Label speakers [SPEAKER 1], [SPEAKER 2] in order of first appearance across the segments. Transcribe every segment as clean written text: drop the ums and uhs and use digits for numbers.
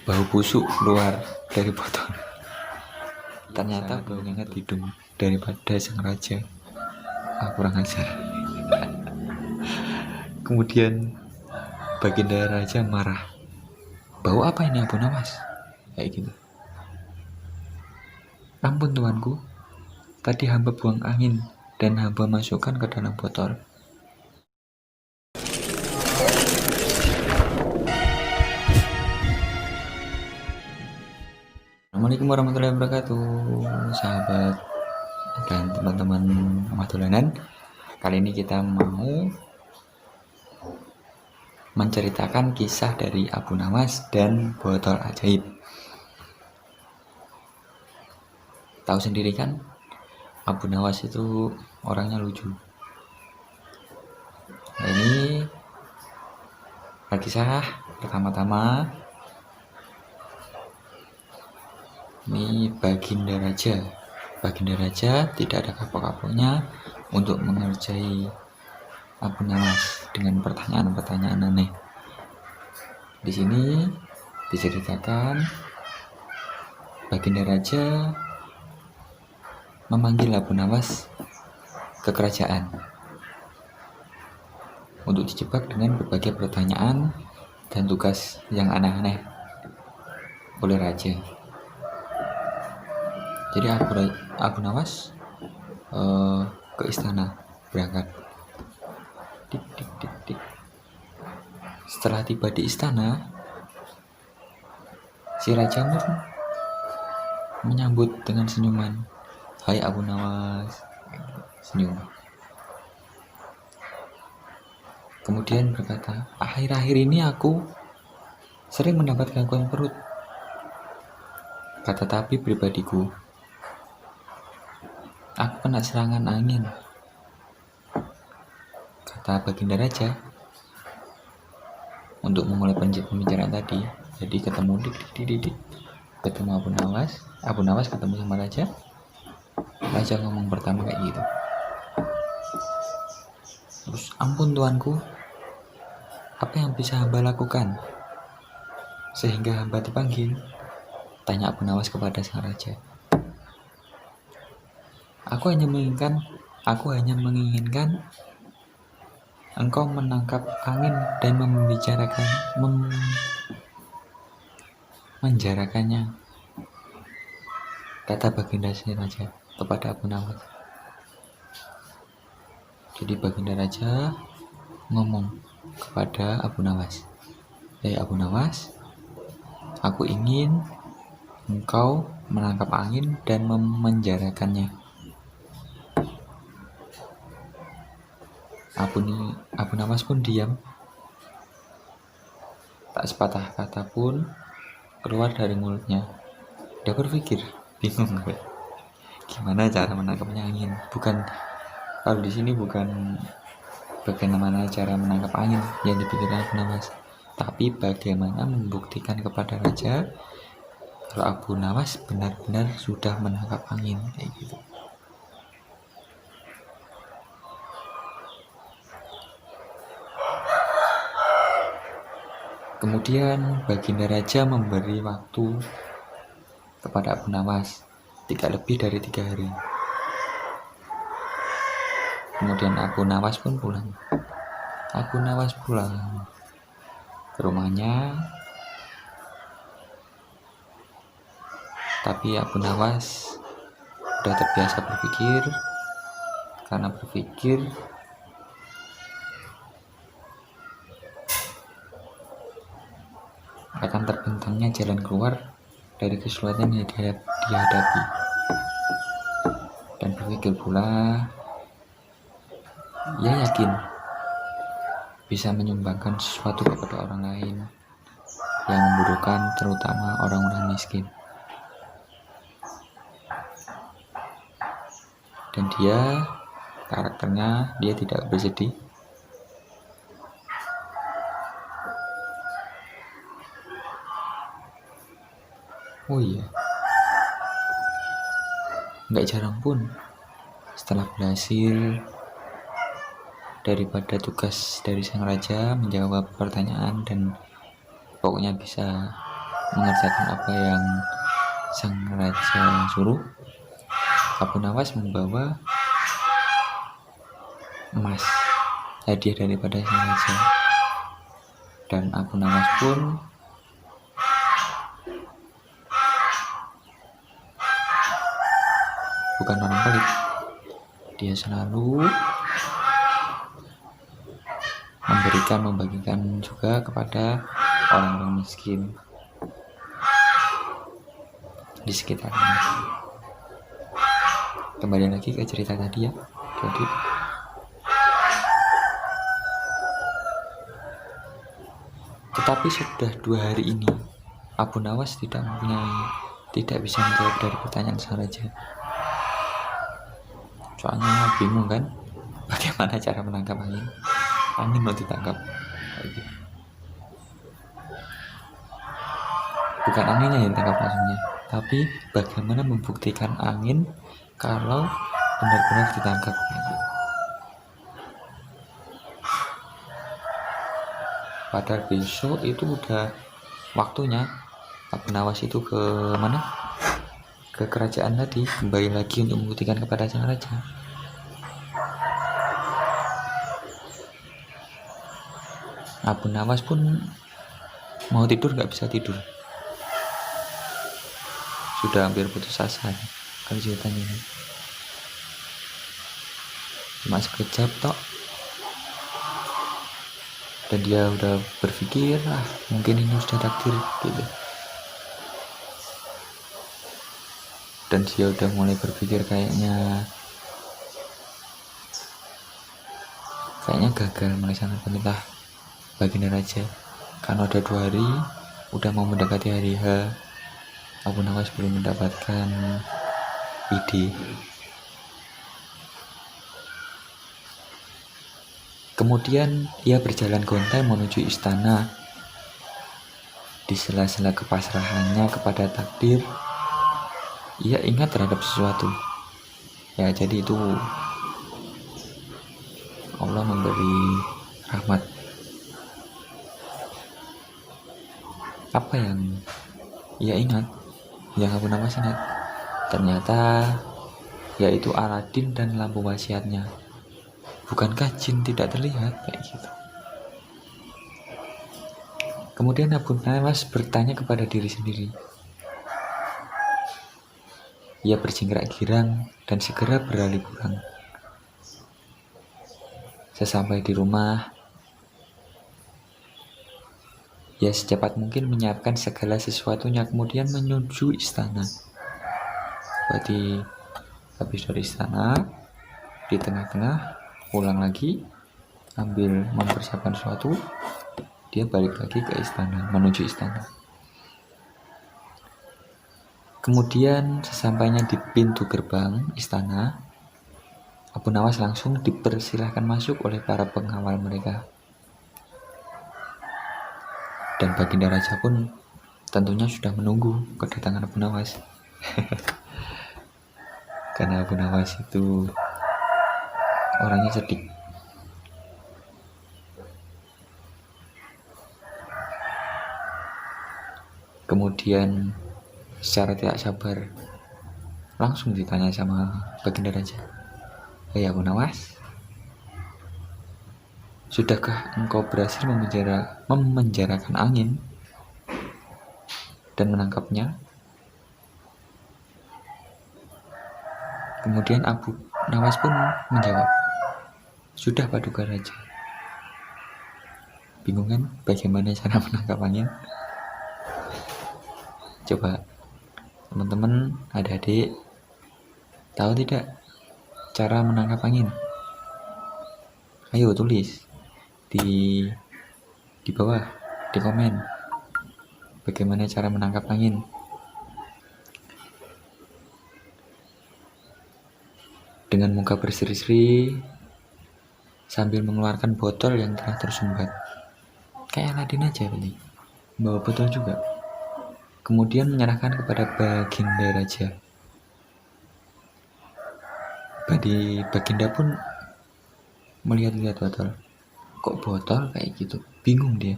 [SPEAKER 1] bau busuk keluar dari botol. Ternyata baunya hidung daripada sang raja. Kurang ajar. Kemudian Baginda raja marah. Bau apa ini Abu Nawas? Kayak gitu. Ampun tuanku, tadi hamba buang angin dan hamba masukkan ke dalam botol. Assalamualaikum warahmatullahi wabarakatuh, sahabat dan teman-teman Amadulanan. Kali ini kita mau menceritakan kisah dari Abu Nawas dan botol ajaib. Tahu sendiri kan, Abu Nawas itu orangnya lucu. Nah, ini kisah pertama-tama. Ini Baginda Raja. Baginda Raja tidak ada kapok-kapoknya untuk mengerjai Abu Nawas dengan pertanyaan-pertanyaan aneh. Di sini diceritakan Baginda Raja memanggil Abu Nawas ke kerajaan untuk dijebak dengan berbagai pertanyaan dan tugas yang aneh-aneh oleh raja. Jadi Abu Nawas ke istana, berangkat. Dik. Setelah tiba di istana, si Raja Nur menyambut dengan senyuman. Hai Abu Nawas, senyum. Kemudian berkata, akhir-akhir ini aku sering mendapat gangguan perut. Kata tabib pribadiku, aku kena serangan angin. Kata Baginda Raja. Untuk memulai pembicaraan tadi, jadi ketemu ketemu Abu Nawas ketemu sama Raja. Raja ngomong pertama kayak gitu. Terus, ampun tuanku, apa yang bisa hamba lakukan sehingga hamba dipanggil? Tanya Abu Nawas kepada sang raja. Aku hanya menginginkan engkau menangkap angin dan menjarakannya, kata Baginda Raja kepada Abu Nawas. Jadi Baginda Raja ngomong kepada Abu Nawas, hei Abu Nawas, aku ingin engkau menangkap angin dan memenjarakannya. Abu Nawas pun diam. Tak sepatah kata pun keluar dari mulutnya. Dia berpikir, bingung gimana cara menangkapnya angin. Kalau di sini bukan bagaimana cara menangkap angin yang dipikirkan Abu Nawas, tapi bagaimana membuktikan kepada raja kalau Abu Nawas benar-benar sudah menangkap angin, kayak gitu. Kemudian Baginda Raja memberi waktu kepada Abu Nawas tidak lebih dari 3 hari. Kemudian Abu Nawas pun pulang. Abu Nawas pulang ke rumahnya. Tapi Abu Nawas sudah terbiasa berpikir. Karena berpikir akan terbentangnya jalan keluar dari kesulitan yang dihadapi, dan berpikir pula ia yakin bisa menyumbangkan sesuatu kepada orang lain yang membutuhkan, terutama orang-orang miskin. Dan karakternya tidak bersedih. Oh iya, nggak jarang pun setelah berhasil daripada tugas dari sang raja menjawab pertanyaan dan pokoknya bisa mengerjakan apa yang sang raja suruh, Abu Nawas membawa emas, hadiah daripada sang raja. Dan Abu Nawas pun bukan orang pelit. Dia selalu membagikan juga kepada orang-orang miskin di sekitarnya. Kembali lagi ke cerita tadi ya. Jadi tetapi sudah 2 hari ini Abu Nawas tidak bisa menjawab dari pertanyaan sang raja. Soalnya bingung kan, bagaimana cara menangkap angin. Angin mau ditangkap. Bukan anginnya yang ditangkap langsungnya, tapi bagaimana membuktikan angin kalau benar-benar ditangkap. Padahal besok itu udah waktunya Abu Nawas itu ke mana? Ke kerajaan tadi, kembali lagi untuk membuktikan kepada sang raja. Abu Nawas pun mau tidur gak bisa tidur, sudah hampir putus asa kalau ceritanya ini. Cuma sekejap tok, dan dia udah berpikir mungkin ini sudah takdir gitu. Dan dia udah mulai berpikir kayaknya gagal melaksanakan perintah baginda raja, karena udah 2 hari udah mau mendekati hari H. Abu Nawas belum mendapatkan ide. Kemudian ia berjalan gontai menuju istana. Di sela-sela kepasrahannya kepada takdir, ia ingat terhadap sesuatu. Ya, jadi itu Allah memberi rahmat. Apa yang ia ingat, yang Abu Nawas ingat, ternyata yaitu Aladin dan lampu wasiatnya. Bukankah jin tidak terlihat kayak gitu? Kemudian Abu Nawas bertanya kepada diri sendiri. Ia berjingkrak girang dan segera beralih pulang. Sesampai di rumah, ia secepat mungkin menyiapkan segala sesuatunya, kemudian menuju istana. Berarti habis dari istana, di tengah-tengah pulang lagi, ambil mempersiapkan sesuatu, dia balik lagi ke istana, menuju istana. Kemudian sesampainya di pintu gerbang istana, Abu Nawas langsung dipersilahkan masuk oleh para pengawal mereka. Dan baginda raja pun tentunya sudah menunggu kedatangan Abu Nawas. Karena Abu Nawas itu orangnya cerdik. Kemudian secara tidak sabar langsung ditanya sama baginda raja, "Hei Abu Nawas, sudahkah engkau berhasil memenjarakan angin dan menangkapnya?" Kemudian Abu Nawas pun menjawab, "Sudah Paduka Raja." Bingung kan bagaimana cara menangkap angin? Coba teman-teman, adik-adik, tahu tidak cara menangkap angin? Ayo tulis di bawah, di komen, bagaimana cara menangkap angin. Dengan muka berseri-seri sambil mengeluarkan botol yang telah tersumbat. Kayak Aladin aja ini, bawa botol juga. Kemudian menyerahkan kepada baginda raja. Baginda pun melihat-lihat botol. Kok botol kayak gitu? Bingung dia.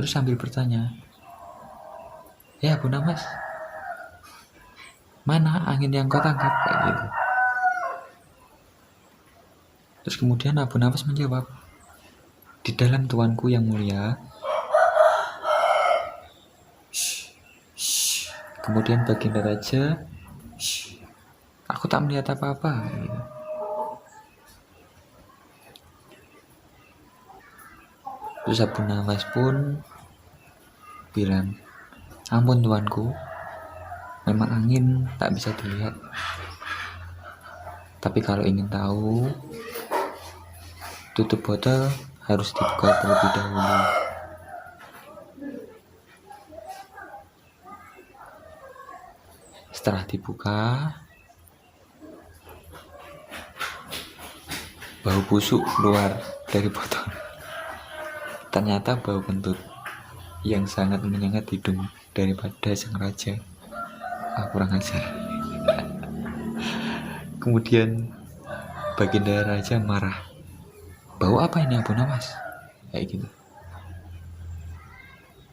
[SPEAKER 1] terus sambil bertanya, "Ya Abu Nawas, mana angin yang kau tangkap?" Kayak gitu. Terus kemudian Abu Nawas menjawab, "Di dalam tuanku yang mulia." Kemudian baginda raja, "Aku tak melihat apa-apa." Gitu. Terus Abu Nawas pun bilang, "Ampun tuanku, memang angin tak bisa dilihat. Tapi kalau ingin tahu, tutup botol harus dibuka terlebih dahulu." Setelah dibuka, bau busuk keluar dari botol. Ternyata bau kentut yang sangat menyengat hidung daripada sang raja. Kurang ajar. Kemudian baginda raja marah. "Bau apa ini Abu Nawas?" Kayak gitu.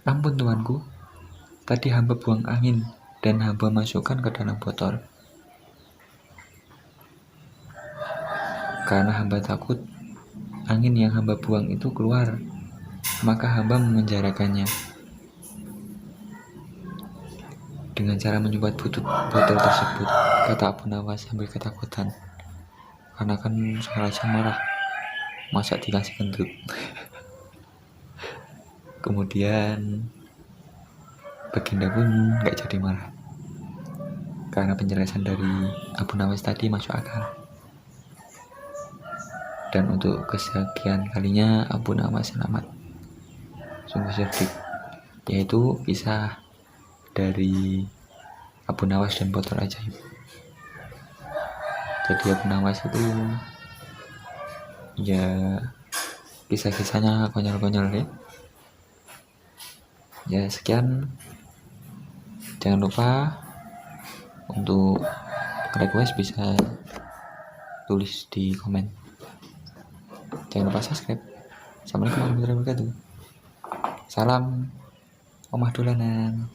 [SPEAKER 1] "Ampun tuanku, tadi hamba buang angin dan hamba masukkan ke dalam botol. Karena hamba takut angin yang hamba buang itu keluar, maka hamba memenjarakannya dengan cara menyumbat botol tersebut," kata Abu Nawas sambil ketakutan. Karena kan sang raja marah, masa dikasih kentut. Kemudian baginda pun gak jadi marah, karena penjelasan dari Abu Nawas tadi masuk akal. Dan untuk kesekian kalinya Abu Nawas selamat. Sungguh cerdik. Yaitu kisah dari Abu Nawas dan botol ajaib. Jadi Abu Nawas itu ya kisah-kisahnya konyol-konyol ya. Ya sekian. Jangan lupa untuk request bisa tulis di komen. Jangan lupa subscribe. Assalamualaikum warahmatullahi wabarakatuh. Salam omah dolanan.